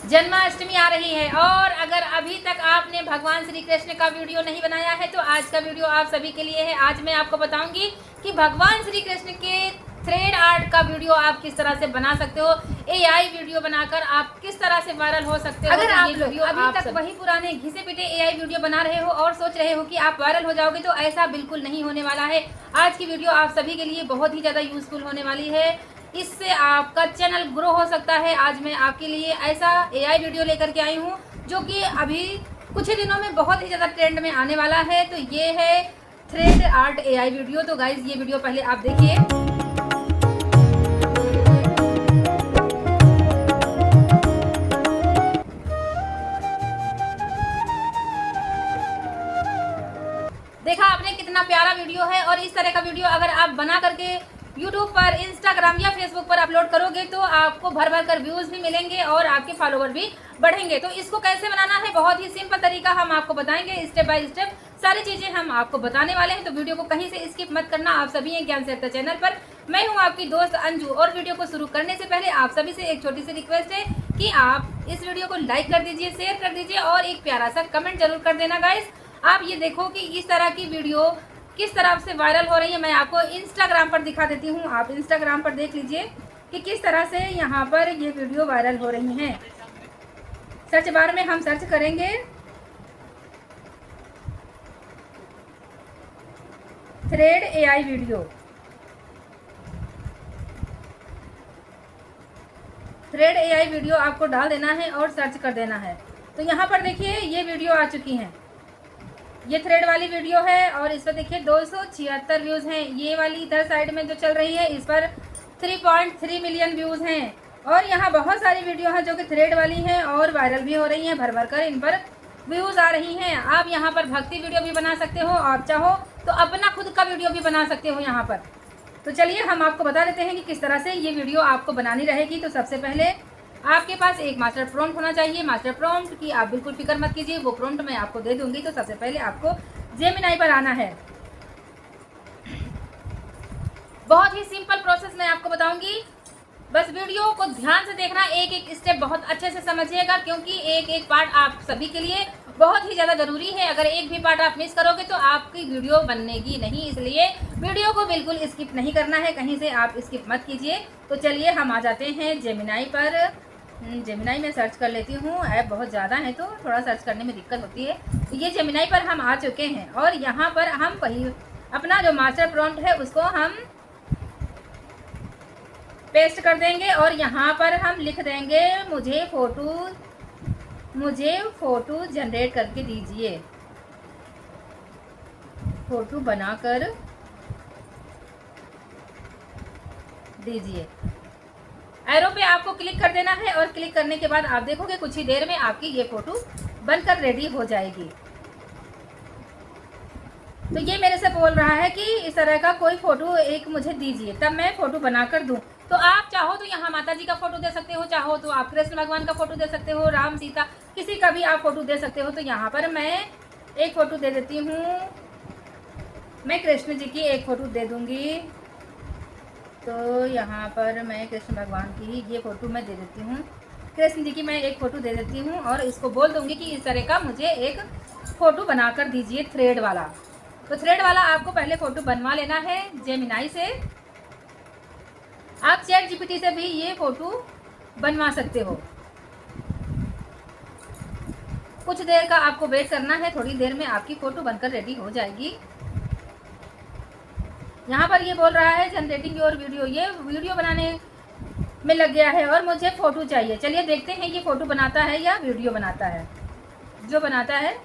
जन्माष्टमी आ रही है और अगर अभी तक आपने भगवान श्री कृष्ण का वीडियो नहीं बनाया है तो आज का वीडियो आप सभी के लिए है। आज मैं आपको बताऊंगी कि भगवान श्री कृष्ण के थ्रेड आर्ट का वीडियो आप किस तरह से बना सकते हो। एआई वीडियो बनाकर आप किस तरह से वायरल हो सकते हो। अगर आप वीडियो अभी तक वही पुराने घिसे पिटे एआई वीडियो बना रहे हो और सोच रहे हो कि आप वायरल हो जाओगे तो ऐसा बिल्कुल नहीं होने वाला है। आज की वीडियो आप सभी के लिए बहुत ही ज़्यादा यूजफुल होने वाली है। इससे आपका चैनल ग्रो हो सकता है। आज मैं आपके लिए ऐसा एआई वीडियो लेकर के आई हूँ जो कि अभी कुछ ही दिनों में बहुत ही ज़्यादा ट्रेंड में आने वाला है। तो ये है थ्रेड आर्ट एआई वीडियो। तो गाइज ये वीडियो पहले आप देखिए। देखा आपने कितना प्यारा वीडियो है और इस तरह का वीडियो अगर आप बना करके यूट्यूब पर, इंस्टाग्राम या फेसबुक पर अपलोड करोगे तो आपको भर भर कर व्यूज भी मिलेंगे और आपके फॉलोवर भी बढ़ेंगे। तो इसको कैसे बनाना है, बहुत ही सिंपल तरीका हम आपको बताएंगे। स्टेप बाय स्टेप सारी चीजें हम आपको बताने वाले हैं। तो वीडियो को कहीं से स्किप मत करना। आप सभी हैं ज्ञान सेवता चैनल पर। मैं हूं आपकी दोस्त अंजू और वीडियो को शुरू करने से पहले आप सभी से एक छोटी सी रिक्वेस्ट है कि आप इस वीडियो को लाइक कर दीजिए, शेयर कर दीजिए और एक प्यारा सा कमेंट जरूर कर देना। गाइस आप ये देखो कि इस तरह की वीडियो किस तरह से वायरल हो रही है। मैं आपको इंस्टाग्राम पर दिखा देती हूँ। आप इंस्टाग्राम पर देख लीजिए कि किस तरह से यहाँ पर ये वीडियो वायरल हो रही हैं। सर्च बार में हम सर्च करेंगे thread AI video. Thread AI video आपको डाल देना है और सर्च कर देना है। तो यहाँ पर देखिए ये वीडियो आ चुकी हैं। ये थ्रेड वाली वीडियो है और इस पर देखिए 276 व्यूज़ हैं। ये वाली इधर साइड में जो चल रही है इस पर 3.3 मिलियन व्यूज़ हैं। और यहाँ बहुत सारी वीडियो हैं जो कि थ्रेड वाली हैं और वायरल भी हो रही हैं। भर भर कर इन पर व्यूज़ आ रही हैं। आप यहाँ पर भक्ति वीडियो भी बना सकते हो, आप चाहो तो अपना खुद का वीडियो भी बना सकते हो यहाँ पर। तो चलिए हम आपको बता देते हैं कि किस तरह से ये वीडियो आपको बनानी रहेगी। तो सबसे पहले आपके पास एक मास्टर प्रॉम्प्ट होना चाहिए। मास्टर प्रॉम्प्ट की आप बिल्कुल फिक्र मत कीजिए, वो प्रॉम्प्ट मैं आपको दे दूंगी। तो सबसे पहले आपको जेमिनाई पर आना है। बहुत ही सिंपल प्रोसेस मैं आपको बताऊंगी, बस वीडियो को ध्यान से देखना, एक एक स्टेप बहुत अच्छे से समझिएगा क्योंकि एक एक पार्ट आप सभी के लिए बहुत ही ज़्यादा ज़रूरी है। अगर एक भी पार्ट आप मिस करोगे तो आपकी वीडियो बनेगी नहीं, इसलिए वीडियो को बिल्कुल स्किप नहीं करना है, कहीं से आप स्किप मत कीजिए। तो चलिए हम आ जाते हैं जेमिनाई पर। जेमिनाई में सर्च कर लेती हूँ। ऐप बहुत ज़्यादा है तो थोड़ा सर्च करने में दिक्कत होती है। तो ये जेमिनाई पर हम आ चुके हैं और यहाँ पर हम अपना जो मास्टर प्रॉम्प्ट है उसको हम पेस्ट कर देंगे और यहाँ पर हम लिख देंगे मुझे फ़ोटो जनरेट करके दीजिए, फ़ोटो बनाकर दीजिए। एरो पे आपको क्लिक कर देना है और क्लिक करने के बाद आप देखोगे कुछ ही देर में आपकी ये फ़ोटो बनकर रेडी हो जाएगी। तो ये मेरे से बोल रहा है कि इस तरह का कोई फ़ोटो एक मुझे दीजिए, तब मैं फ़ोटो बनाकर दूं। तो आप चाहो तो यहाँ माता जी का फ़ोटो दे सकते हो, चाहो तो आप कृष्ण भगवान का फ़ोटो दे सकते हो, राम सीता किसी का भी आप फ़ोटो दे सकते हो। तो यहाँ पर मैं एक फ़ोटो दे देती हूँ, मैं कृष्ण जी की एक फ़ोटो दे दूँगी। तो यहाँ पर मैं कृष्ण भगवान की ये फ़ोटो मैं दे देती हूँ, कृष्ण जी की मैं एक फ़ोटो दे देती हूँ और इसको बोल दूँगी कि इस तरह का मुझे एक फ़ोटो बनाकर दीजिए थ्रेड वाला। तो थ्रेड वाला आपको पहले फ़ोटो बनवा लेना है जेमिनाई से। आप चैट जीपीटी से भी ये फ़ोटो बनवा सकते हो। कुछ देर का आपको वेट करना है, थोड़ी देर में आपकी फ़ोटो बनकर रेडी हो जाएगी। यहाँ पर ये बोल रहा है जनरेटिंग योर वीडियो, ये वीडियो बनाने में लग गया है और मुझे फ़ोटो चाहिए। चलिए देखते हैं ये फ़ोटो बनाता है या वीडियो बनाता है। जो बनाता है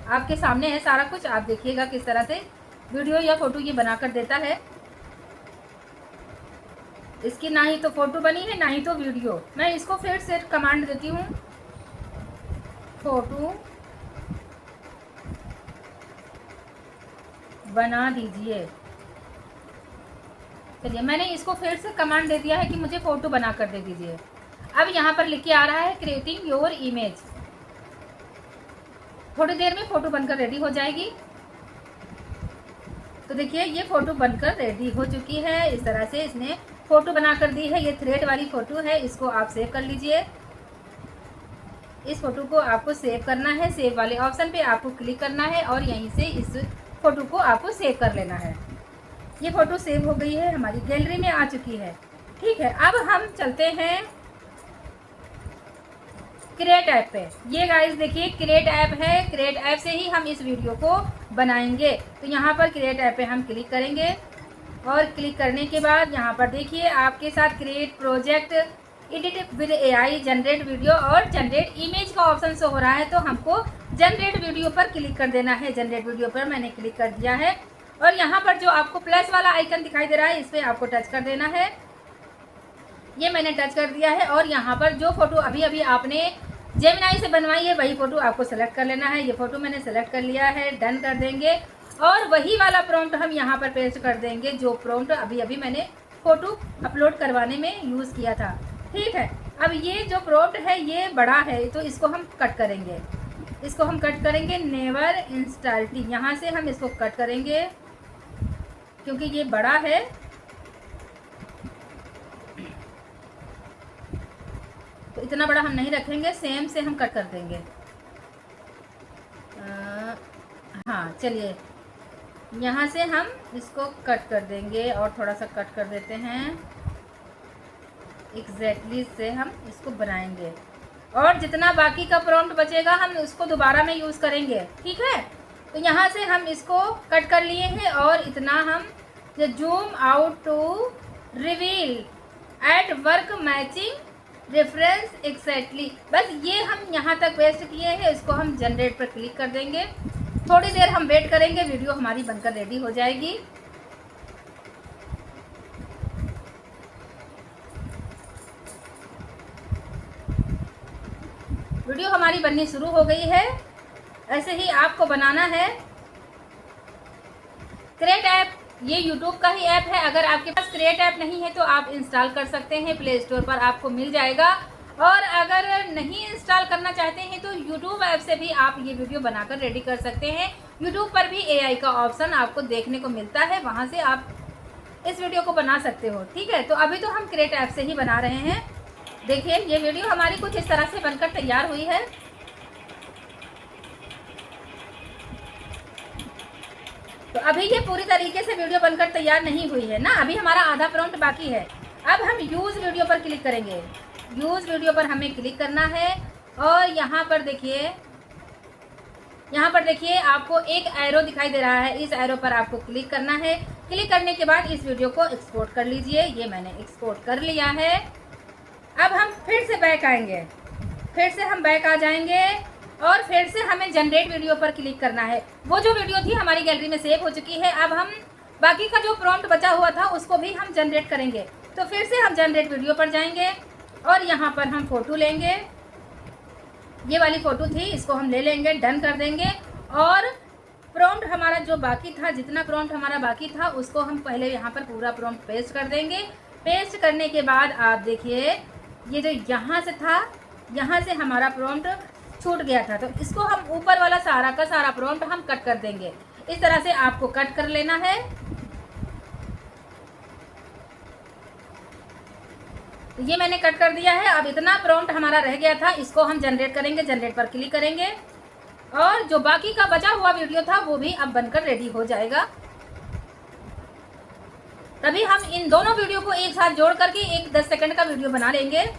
आपके सामने है सारा कुछ, आप देखिएगा किस तरह से वीडियो या फ़ोटो ये बनाकर देता है। इसकी ना ही तो फ़ोटो बनी है ना ही तो वीडियो। मैं इसको फिर से कमांड देती हूँ, फ़ोटो बना दीजिए। चलिए मैंने इसको फिर से कमांड दे दिया है कि मुझे फ़ोटो बना कर दे दीजिए। अब यहाँ पर लिख के आ रहा है क्रिएटिंग योर इमेज। थोड़ी देर में फ़ोटो बनकर रेडी हो जाएगी। तो देखिए ये फ़ोटो बनकर रेडी हो चुकी है। इस तरह से इसने फ़ोटो बना कर दी है। ये थ्रेड वाली फ़ोटो है, इसको आप सेव कर लीजिए। इस फ़ोटो को आपको सेव करना है। सेव वाले ऑप्शन पे आपको क्लिक करना है और यहीं से इस फ़ोटो को आपको सेव कर लेना है। ये फ़ोटो सेव हो गई है, हमारी गैलरी में आ चुकी है। ठीक है, अब हम चलते हैं क्रिएट ऐप पे। ये गाइस देखिए क्रिएट ऐप है, क्रिएट ऐप से ही हम इस वीडियो को बनाएंगे। तो यहाँ पर क्रिएट ऐप पे हम क्लिक करेंगे और क्लिक करने के बाद यहाँ पर देखिए आपके साथ create project, edit with AI, generate video और जनरेट इमेज का ऑप्शन शो हो रहा है। तो हमको जनरेट वीडियो पर क्लिक कर देना है। जनरेट वीडियो पर मैंने क्लिक कर दिया है और यहाँ पर जो आपको प्लस वाला आइकन दिखाई दे रहा है इस पर आपको टच कर देना है। ये मैंने टच कर दिया है और यहाँ पर जो फोटो अभी अभी आपने जेमिनाई से बनवाई है वही फ़ोटो आपको सेलेक्ट कर लेना है। ये फ़ोटो मैंने सेलेक्ट कर लिया है, डन कर देंगे और वही वाला प्रॉम्प्ट हम यहाँ पर पेस्ट कर देंगे जो प्रॉम्प्ट अभी अभी मैंने फ़ोटो अपलोड करवाने में यूज़ किया था। ठीक है, अब ये जो प्रॉम्प्ट है ये बड़ा है तो इसको हम कट करेंगे। इसको हम कट करेंगे नेवर इंस्टॉल टी, यहाँ से हम इसको कट करेंगे क्योंकि ये बड़ा है। तो इतना बड़ा हम नहीं रखेंगे, सेम से हम कट कर देंगे। हाँ चलिए, यहाँ से हम इसको कट कर देंगे और थोड़ा सा कट कर देते हैं। एग्जैक्टली से हम इसको बनाएंगे और जितना बाकी का प्रॉम्प्ट बचेगा हम उसको दोबारा में यूज़ करेंगे। ठीक है, तो यहाँ से हम इसको कट कर लिए हैं और इतना हम zoom out to reveal at work matching reference exactly, बस ये हम यहाँ तक पेस्ट किए हैं। इसको हम जनरेट पर क्लिक कर देंगे। थोड़ी देर हम वेट करेंगे, वीडियो हमारी बनकर रेडी हो जाएगी। वीडियो हमारी बननी शुरू हो गई है। ऐसे ही आपको बनाना है। क्रिएट ऐप ये YouTube का ही ऐप है। अगर आपके पास क्रिएट ऐप नहीं है तो आप इंस्टॉल कर सकते हैं, प्ले स्टोर पर आपको मिल जाएगा। और अगर नहीं इंस्टॉल करना चाहते हैं तो YouTube ऐप से भी आप ये वीडियो बनाकर रेडी कर सकते हैं। YouTube पर भी AI का ऑप्शन आपको देखने को मिलता है, वहाँ से आप इस वीडियो को बना सकते हो। ठीक है, तो अभी तो हम क्रिएट ऐप से ही बना रहे हैं। देखिए ये वीडियो हमारी कुछ इस तरह से बनकर तैयार हुई है। तो अभी ये पूरी तरीके से वीडियो बनकर तैयार नहीं हुई है ना, अभी हमारा आधा प्रॉम्प्ट बाकी है। अब हम यूज़ वीडियो पर क्लिक करेंगे। यूज़ वीडियो पर हमें क्लिक करना है और यहाँ पर देखिए आपको एक एरो दिखाई दे रहा है। इस एरो पर आपको क्लिक करना है। क्लिक करने के बाद इस वीडियो को एक्सपोर्ट कर लीजिए। ये मैंने एक्सपोर्ट कर लिया है। अब हम फिर से बैक आएंगे, फिर से हम बैक आ जाएंगे और फिर से हमें जनरेट वीडियो पर क्लिक करना है। वो जो वीडियो थी हमारी गैलरी में सेव हो चुकी है। अब हम बाकी का जो प्रॉम्प्ट बचा हुआ था उसको भी हम जनरेट करेंगे। तो फिर से हम जनरेट वीडियो पर जाएंगे और यहाँ पर हम फ़ोटो लेंगे। ये वाली फ़ोटो थी, इसको हम ले लेंगे, डन कर देंगे। और प्रॉम्प्ट हमारा जो बाकी था, जितना प्रॉम्प्ट हमारा बाकी था उसको हम पहले यहाँ पर पूरा प्रॉम्प्ट पेस्ट कर देंगे। पेस्ट करने के बाद आप देखिए ये जो यहाँ से था, यहाँ से हमारा प्रॉम्प्ट छूट गया था, तो इसको हम ऊपर वाला सारा का सारा प्रॉम्प्ट हम कट कर देंगे। इस तरह से आपको कट कर लेना है। तो ये मैंने कट कर दिया है। अब इतना प्रॉम्प्ट हमारा रह गया था, इसको हम जनरेट करेंगे। जनरेट पर क्लिक करेंगे और जो बाकी का बचा हुआ वीडियो था वो भी अब बनकर रेडी हो जाएगा। तभी हम इन दोनों वीडियो को एक साथ जोड़ करके एक 10 सेकंड का वीडियो बना लेंगे।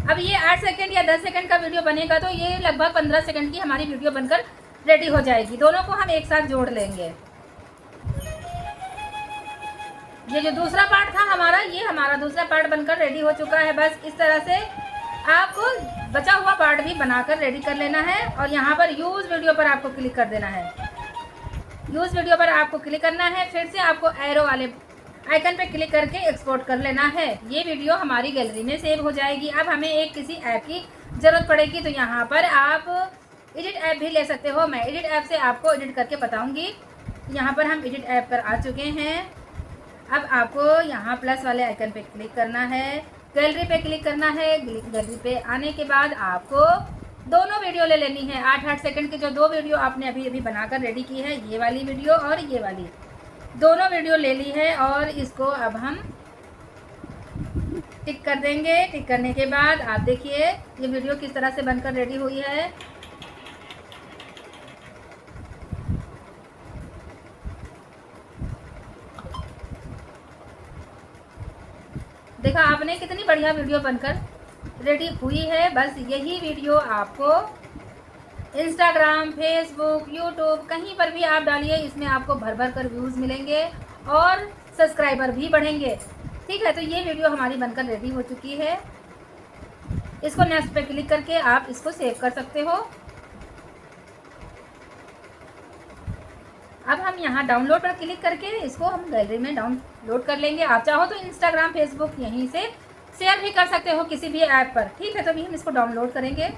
अब ये 8 सेकंड या 10 सेकंड का वीडियो बनेगा तो ये लगभग 15 सेकंड की हमारी वीडियो बनकर रेडी हो जाएगी। दोनों को हम एक साथ जोड़ लेंगे। ये जो दूसरा पार्ट था हमारा, ये हमारा दूसरा पार्ट बनकर रेडी हो चुका है। बस इस तरह से आपको बचा हुआ पार्ट भी बनाकर रेडी कर लेना है। और यहाँ पर यूज़ वीडियो पर आपको क्लिक कर देना है। यूज़ वीडियो पर आपको क्लिक करना है। फिर से आपको एरो वाले आइकन पे क्लिक करके एक्सपोर्ट कर लेना है। ये वीडियो हमारी गैलरी में सेव हो जाएगी। अब हमें एक किसी ऐप की ज़रूरत पड़ेगी, तो यहाँ पर आप एडिट ऐप भी ले सकते हो। मैं एडिट ऐप से आपको एडिट करके बताऊँगी। यहाँ पर हम एडिट ऐप पर आ चुके हैं। अब आपको यहाँ प्लस वाले आइकन पे क्लिक करना है, गैलरी पे क्लिक करना है। गैलरी पे आने के बाद आपको दोनों वीडियो ले लेनी है। 8-8 सेकंड की जो दो वीडियो आपने अभी अभी बनाकर रेडी की है, ये वाली वीडियो और ये वाली, दोनों वीडियो ले ली है। और इसको अब हम टिक कर देंगे। टिक करने के बाद आप देखिए ये वीडियो किस तरह से बनकर रेडी हुई है। देखा आपने कितनी बढ़िया वीडियो बनकर रेडी हुई है। बस यही वीडियो आपको इंस्टाग्राम, फेसबुक, यूट्यूब कहीं पर भी आप डालिए, इसमें आपको भर भर कर व्यूज़ मिलेंगे और सब्सक्राइबर भी बढ़ेंगे। ठीक है, तो ये वीडियो हमारी बनकर रेडी हो चुकी है। इसको नेक्स्ट पे क्लिक करके आप इसको सेव कर सकते हो। अब हम यहाँ डाउनलोड पर क्लिक करके इसको हम गैलरी में डाउनलोड कर लेंगे। आप चाहो तो इंस्टाग्राम, फेसबुक यहीं से शेयर भी कर सकते हो किसी भी ऐप पर। ठीक है, तो अभी हम इसको डाउनलोड करेंगे।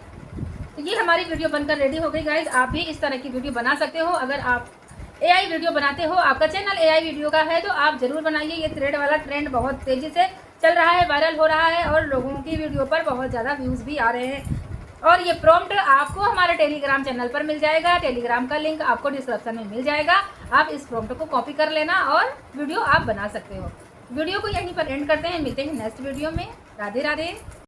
तो ये हमारी वीडियो बनकर रेडी हो गई गाइज। आप भी इस तरह की वीडियो बना सकते हो। अगर आप AI वीडियो बनाते हो, आपका चैनल AI वीडियो का है, तो आप ज़रूर बनाइए। ये थ्रेड वाला ट्रेंड बहुत तेज़ी से चल रहा है, वायरल हो रहा है और लोगों की वीडियो पर बहुत ज़्यादा व्यूज़ भी आ रहे हैं। और ये प्रॉम्प्ट आपको हमारे टेलीग्राम चैनल पर मिल जाएगा। टेलीग्राम का लिंक आपको डिस्क्रिप्शन में मिल जाएगा। आप इस प्रॉम्प्ट को कॉपी कर लेना और वीडियो आप बना सकते हो। वीडियो को यहीं पर एंड करते हैं। मिलते हैं नेक्स्ट वीडियो में। राधे राधे।